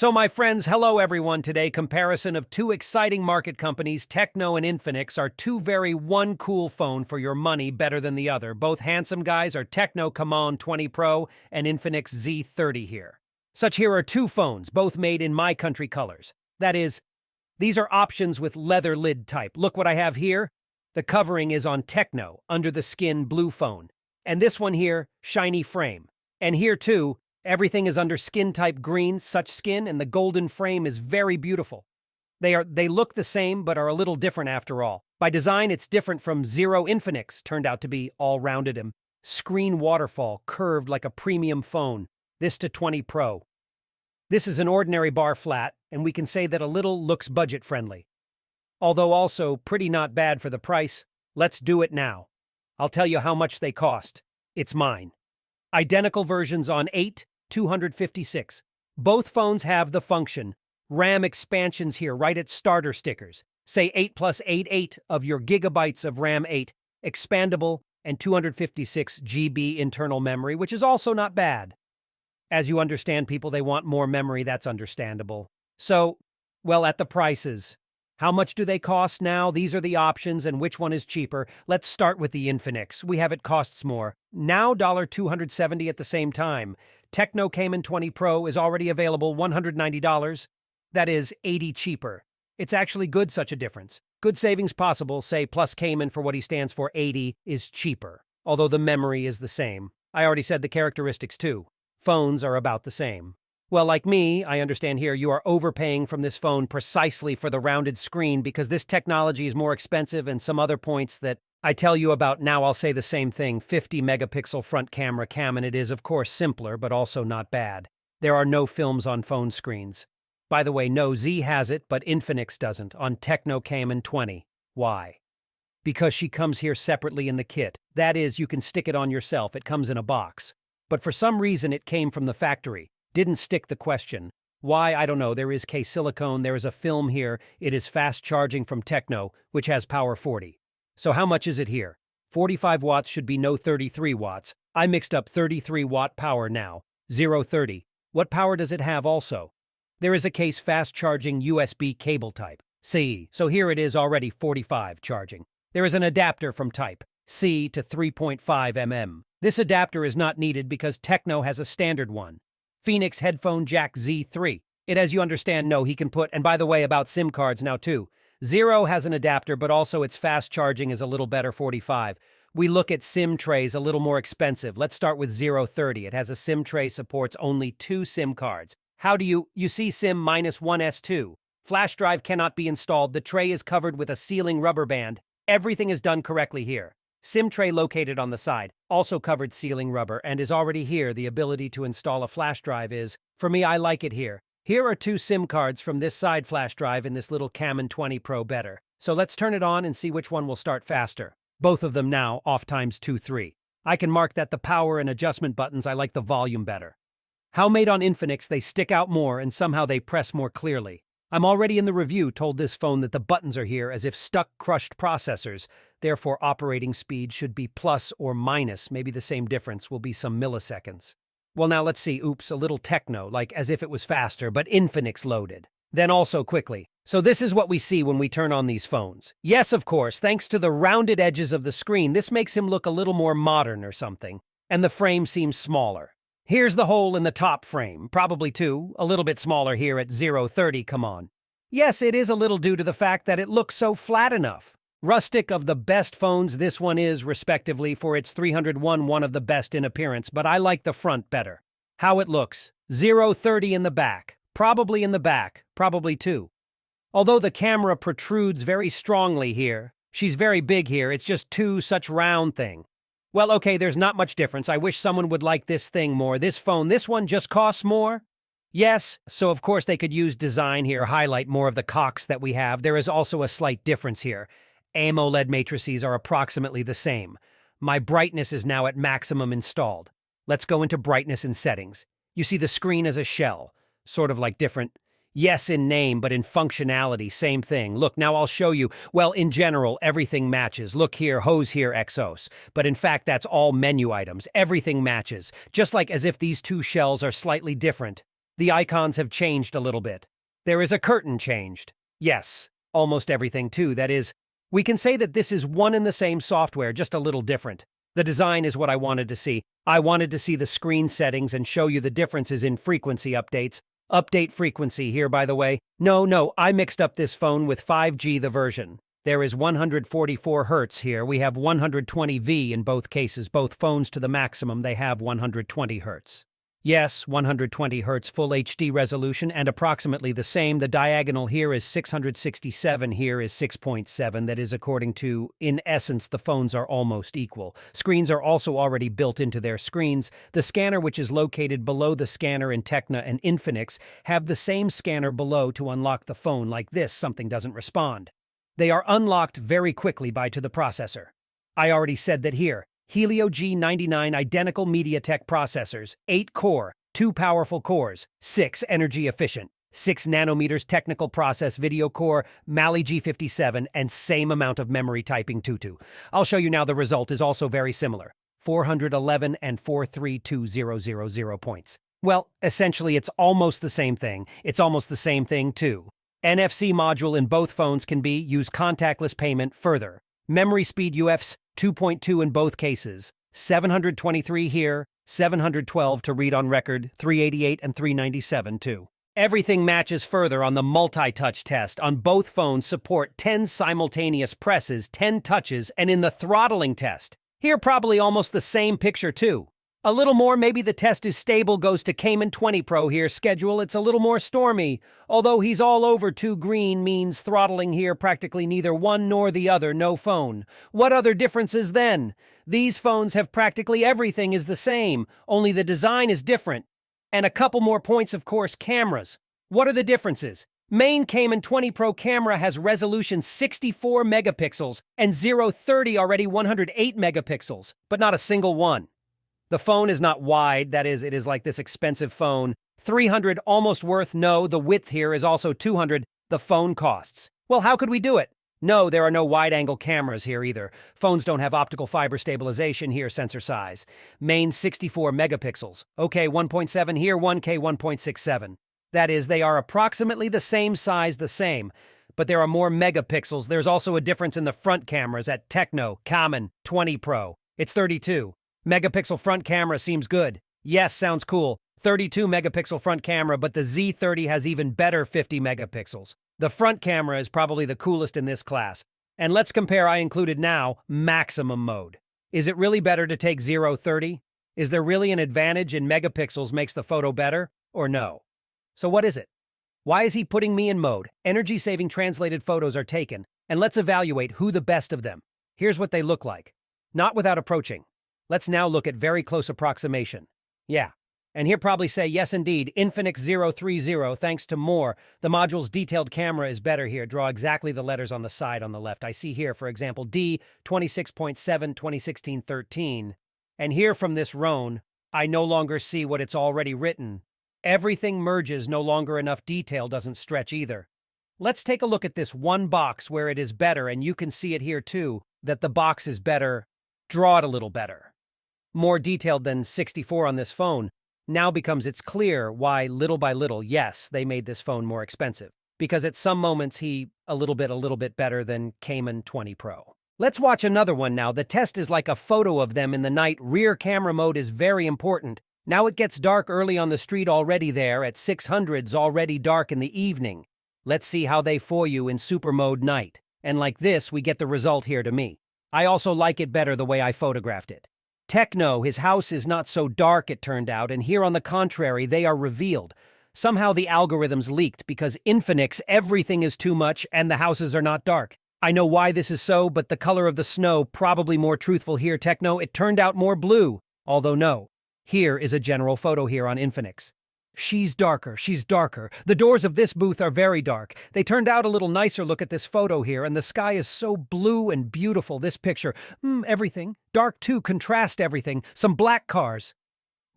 So my friends, hello everyone. Today, comparison of two exciting market companies, Techno and Infinix, are one cool phone for your money better than the other. Both handsome guys are Tecno Camon 20 Pro and Infinix Z30 here. Such here are two phones, both made in my country colors. That is, these are options with leather lid type. Look what I have here. The covering is on Techno, under the skin blue phone. And this one here, shiny frame. And here too, everything is under skin type green, such skin, and the golden frame is very beautiful. They look the same, but are a little different after all. By design, it's different from Zero. Infinix turned out to be all-rounded and screen waterfall, curved like a premium phone. This to 20 Pro. This is an ordinary bar flat, and we can say that a little looks budget-friendly. Although also pretty not bad for the price. Let's do it now. I'll tell you how much they cost. It's mine. Identical versions on 8/256. Both phones have the function. RAM expansions here, right at starter stickers. Say 8 plus 8 of your gigabytes of RAM 8, expandable, and 256 GB internal memory, which is also not bad. As you understand, people, they want more memory, that's understandable. So, well, at the prices. How much do they cost now? These are the options, and which one is cheaper? Let's start with the Infinix. We have it costs more. Now $270 at the same time. Tecno Camon 20 Pro is already available $190. That is $80 cheaper. It's actually good, such a difference. Good savings possible, say plus Camon for what he stands for, 80, is cheaper. Although the memory is the same. I already said the characteristics too. Phones are about the same. Well, like me, I understand here you are overpaying from this phone precisely for the rounded screen because this technology is more expensive and some other points that I tell you about now. I'll say the same thing. 50 megapixel front camera cam, and it is of course simpler but also not bad. There are no films on phone screens. By the way, no, Z has it, but Infinix doesn't on Tecno Camon 20. Why? Because she comes here separately in the kit. That is, you can stick it on yourself. It comes in a box. But for some reason it came from the factory. Didn't stick the question. Why, I don't know. There is K-silicone, there is a film here. It is fast charging from Techno, which has power 40. So how much is it here? 45 watts should be no 33 watts. I mixed up 33 watt power now. 030. What power does it have also? There is a case fast charging USB cable type. C. So here it is already 45 charging. There is an adapter from type C to 3.5 mm. This adapter is not needed because Techno has a standard one. Infinix headphone jack Z3. It, as you understand, no, he can put, and by the way, about SIM cards now too. Zero has an adapter, but also its fast charging is a little better, 45. We look at SIM trays, a little more expensive. Let's start with 030. It has a SIM tray, supports only 2 SIM cards. How do you see SIM -1S2? Flash drive cannot be installed. The tray is covered with a sealing rubber band. Everything is done correctly here. SIM tray located on the side, also covered sealing rubber, and is already here. The ability to install a flash drive is, for me, I like it here. Here are 2 SIM cards from this side flash drive in this little Camon 20 Pro better. So let's turn it on and see which one will start faster. Both of them now, off times 2-3. I can mark that the power and adjustment buttons, I like the volume better. How made on Infinix, they stick out more and somehow they press more clearly. I'm already in the review told this phone that the buttons are here as if stuck crushed processors, therefore operating speed should be plus or minus, maybe the same difference will be some milliseconds. Well now let's see, oops, a little Techno, like as if it was faster, but Infinix loaded. Then also quickly. So this is what we see when we turn on these phones. Yes, of course, thanks to the rounded edges of the screen, this makes him look a little more modern or something, and the frame seems smaller. Here's the hole in the top frame, probably too, a little bit smaller here at 030, come on. Yes, it is a little due to the fact that it looks so flat enough. Rustic of the best phones, this one is, respectively, for its 301, one of the best in appearance, but I like the front better. How it looks, 030 in the back, probably too. Although the camera protrudes very strongly here, she's very big here, it's just two such round thing. Well, okay, there's not much difference. I wish someone would like this thing more. This phone, this one just costs more? Yes, so of course they could use design here, highlight more of the cocks that we have. There is also a slight difference here. AMOLED matrices are approximately the same. My brightness is now at maximum installed. Let's go into brightness and settings. You see the screen as a shell, sort of like different. Yes, in name, but in functionality, same thing. Look, now I'll show you. Well, in general, everything matches. Look here, hose here, Exos. But in fact, that's all menu items. Everything matches. Just like as if these two shells are slightly different. The icons have changed a little bit. There is a curtain changed. Yes, almost everything too. That is, we can say that this is one and the same software, just a little different. The design is what I wanted to see. I wanted to see the screen settings and show you the differences in frequency updates. Update frequency here, by the way. No, I mixed up this phone with 5G, the version. There is 144 Hz here. We have 120 V in both cases. Both phones to the maximum, they have 120 Hz. Yes, 120 Hz full HD resolution and approximately the same. The diagonal here is 667, here is 6.7. That is according to, in essence, the phones are almost equal. Screens are also already built into their screens. The scanner, which is located below the scanner in Techno and Infinix, have the same scanner below to unlock the phone. Like this, something doesn't respond. They are unlocked very quickly by to the processor. I already said that here. Helio G99 identical MediaTek processors, 8 core, 2 powerful cores, 6 energy efficient, 6 nanometers technical process video core, Mali G57, and same amount of memory typing Antutu. I'll show you now. The result is also very similar, 411 and 432,000 points. Well, essentially it's almost the same thing. It's almost the same thing too. NFC module in both phones can be use contactless payment further. Memory speed UFS 2.2 in both cases, 723 here, 712 to read on record, 388 and 397 too. Everything matches further on the multi-touch test. On both phones support 10 simultaneous presses, 10 touches, and in the throttling test. Here probably almost the same picture too. A little more, maybe the test is stable, goes to Camon 20 Pro here. Schedule, it's a little more stormy. Although he's all over 2 green means throttling here practically neither one nor the other, no phone. What other differences then? These phones have practically everything is the same, only the design is different. And a couple more points, of course, cameras. What are the differences? Main Camon 20 Pro camera has resolution 64 megapixels and 0-30 already 108 megapixels, but not a single one. The phone is not wide, that is, it is like this expensive phone. 300 almost worth, no, the width here is also 200, the phone costs. Well, how could we do it? No, there are no wide-angle cameras here either. Phones don't have optical fiber stabilization here, sensor size. Main 64 megapixels. Okay, 1.7 here, 1K 1.67. That is, they are approximately the same size, but there are more megapixels. There's also a difference in the front cameras at Tecno Camon 20 Pro. It's 32. Megapixel front camera seems good. Yes, sounds cool. 32 megapixel front camera, but the Z30 has even better 50 megapixels. The front camera is probably the coolest in this class. And let's compare. I included now maximum mode. Is it really better to take 0-30? Is there really an advantage in megapixels makes the photo better, or no? So what is it? Why is he putting me in mode? Energy-saving translated photos are taken, and let's evaluate who the best of them. Here's what they look like. Not without approaching. Let's now look at very close approximation. Yeah. And here probably say, yes indeed, Infinix 030, thanks to more. The module's detailed camera is better here. Draw exactly the letters on the side on the left. I see here, for example, D, 26.7, 2016-13. And here from this Roan, I no longer see what it's already written. Everything merges, no longer enough detail doesn't stretch either. Let's take a look at this one box where it is better, and you can see it here too, that the box is better. Draw it a little better. More detailed than 64 on this phone. Now it's clear why little by little, yes, they made this phone more expensive. Because at some moments he a little bit better than Camon 20 Pro. Let's watch another one now. The test is like a photo of them in the night. Rear camera mode is very important. Now it gets dark early on the street already there. At 600's already dark in the evening. Let's see how they for you in super mode night. And like this, we get the result here to me. I also like it better the way I photographed it. Techno, his house is not so dark, it turned out, and here on the contrary, they are revealed. Somehow the algorithms leaked because Infinix, everything is too much and the houses are not dark. I know why this is so, but the color of the snow probably more truthful here, Techno. It turned out more blue, although no. Here is a general photo here on Infinix. She's darker. The doors of this booth are very dark. They turned out a little nicer. Look at this photo here, and the sky is so blue and beautiful. This picture, everything. Dark too, contrast everything. Some black cars.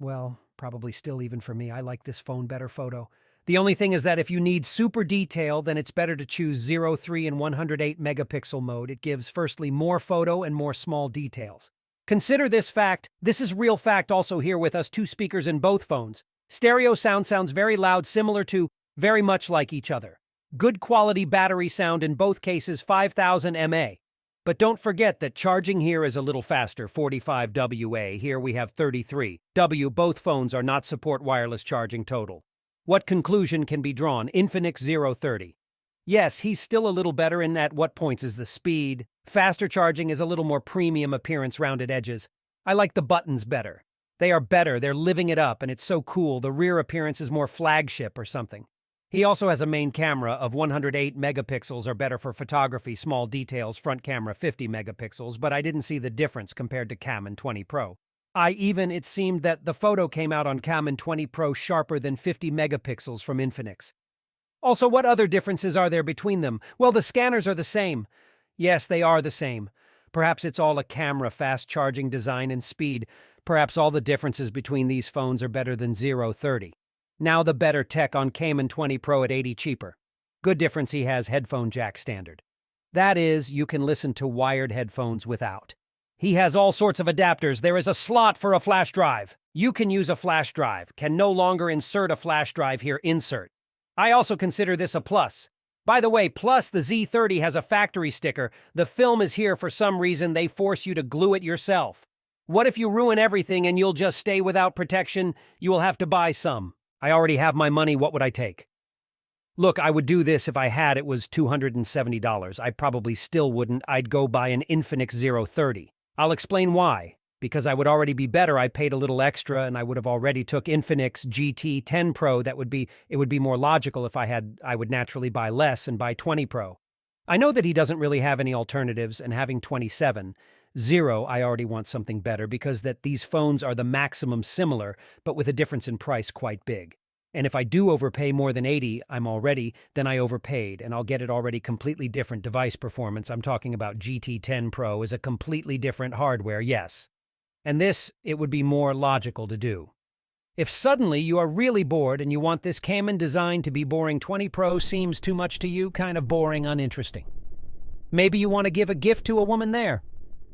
Well, probably still even for me, I like this phone better photo. The only thing is that if you need super detail, then it's better to choose 0-3 and 108 megapixel mode. It gives, firstly, more photo and more small details. Consider this fact. This is real fact also here with us, 2 speakers in both phones. Stereo sound sounds very loud, similar to, very much like each other. Good quality battery sound in both cases, 5000 mAh. But don't forget that charging here is a little faster, 45 WA. Here we have 33 W. Both phones are not support wireless charging total. What conclusion can be drawn? Infinix 030. Yes, he's still a little better in at what points is the speed. Faster charging is a little more premium appearance, rounded edges. I like the buttons better. They are better, they're living it up, and it's so cool. The rear appearance is more flagship or something. He also has a main camera of 108 megapixels or better for photography, small details, front camera 50 megapixels, but I didn't see the difference compared to Camon 20 Pro. It seemed that the photo came out on Camon 20 Pro sharper than 50 megapixels from Infinix. Also, what other differences are there between them? Well, the scanners are the same. Yes, they are the same. Perhaps it's all a camera, fast charging design and speed. Perhaps all the differences between these phones are better than 030. Now the better tech on Camon 20 Pro at 80 cheaper. Good difference, he has headphone jack standard. That is, you can listen to wired headphones without. He has all sorts of adapters. There is a slot for a flash drive. You can use a flash drive. Can no longer insert a flash drive here, insert. I also consider this a plus. By the way, plus the Z30 has a factory sticker. The film is here for some reason. They force you to glue it yourself. What if you ruin everything and you'll just stay without protection? You will have to buy some. I already have my money. What would I take? Look, I would do this if I had it was $270. I probably still wouldn't. I'd go buy an Infinix 030. I'll explain why. Because I would already be better, I paid a little extra and I would have already took Infinix GT 10 Pro. It would be more logical if I would naturally buy less and buy 20 Pro. I know that he doesn't really have any alternatives, and having 27, I already want something better because that these phones are the maximum similar, but with a difference in price quite big. And if I do overpay more than 80, then I overpaid, and I'll get it already completely different device performance. I'm talking about GT 10 Pro is a completely different hardware, yes. And this, it would be more logical to do. If suddenly you are really bored and you want this Camon design to be boring, 20 Pro seems too much to you, kind of boring, uninteresting. Maybe you want to give a gift to a woman there.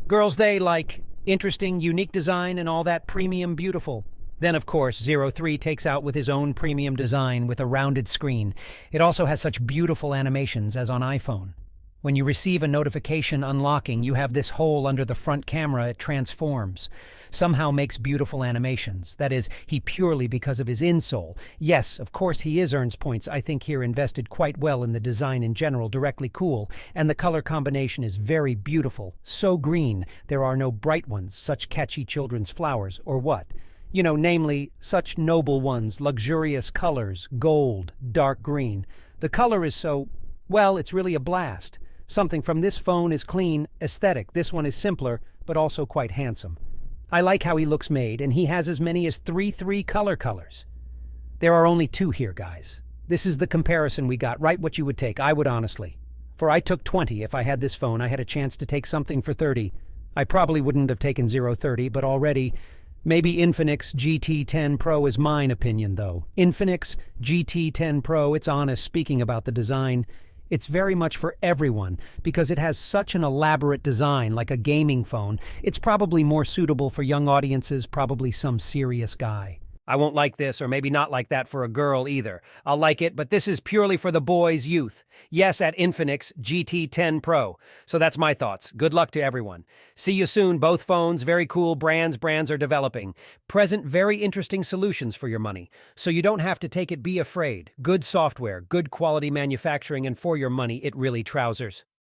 Girls, they like interesting, unique design and all that premium beautiful. Then, of course, 03 takes out with his own premium design with a rounded screen. It also has such beautiful animations as on iPhone. When you receive a notification unlocking, you have this hole under the front camera. It transforms. Somehow makes beautiful animations. That is, he purely because of his insole. Yes, of course he earns points. I think here invested quite well in the design in general, directly cool. And the color combination is very beautiful. So green. There are no bright ones, such catchy children's flowers, or what? You know, namely, such noble ones, luxurious colors, gold, dark green. The color is so, well, it's really a blast. Something from this phone is clean, aesthetic. This one is simpler, but also quite handsome. I like how he looks made, and he has as many as three colors. There are only 2 here, guys. This is the comparison we got, right? What you would take, I would honestly. For I took 20 if I had this phone. I had a chance to take something for 30. I probably wouldn't have taken 030, but already, maybe Infinix GT 10 Pro is mine opinion, though. Infinix GT 10 Pro, it's honest, speaking about the design. It's very much for everyone because it has such an elaborate design, like a gaming phone. It's probably more suitable for young audiences, probably some serious guy. I won't like this, or maybe not like that for a girl either. I'll like it, but this is purely for the boys' youth. Yes, at Infinix GT 10 Pro. So that's my thoughts. Good luck to everyone. See you soon. Both phones, very cool brands are developing. Present very interesting solutions for your money. So you don't have to take it, be afraid. Good software, good quality manufacturing, and for your money, it really trousers.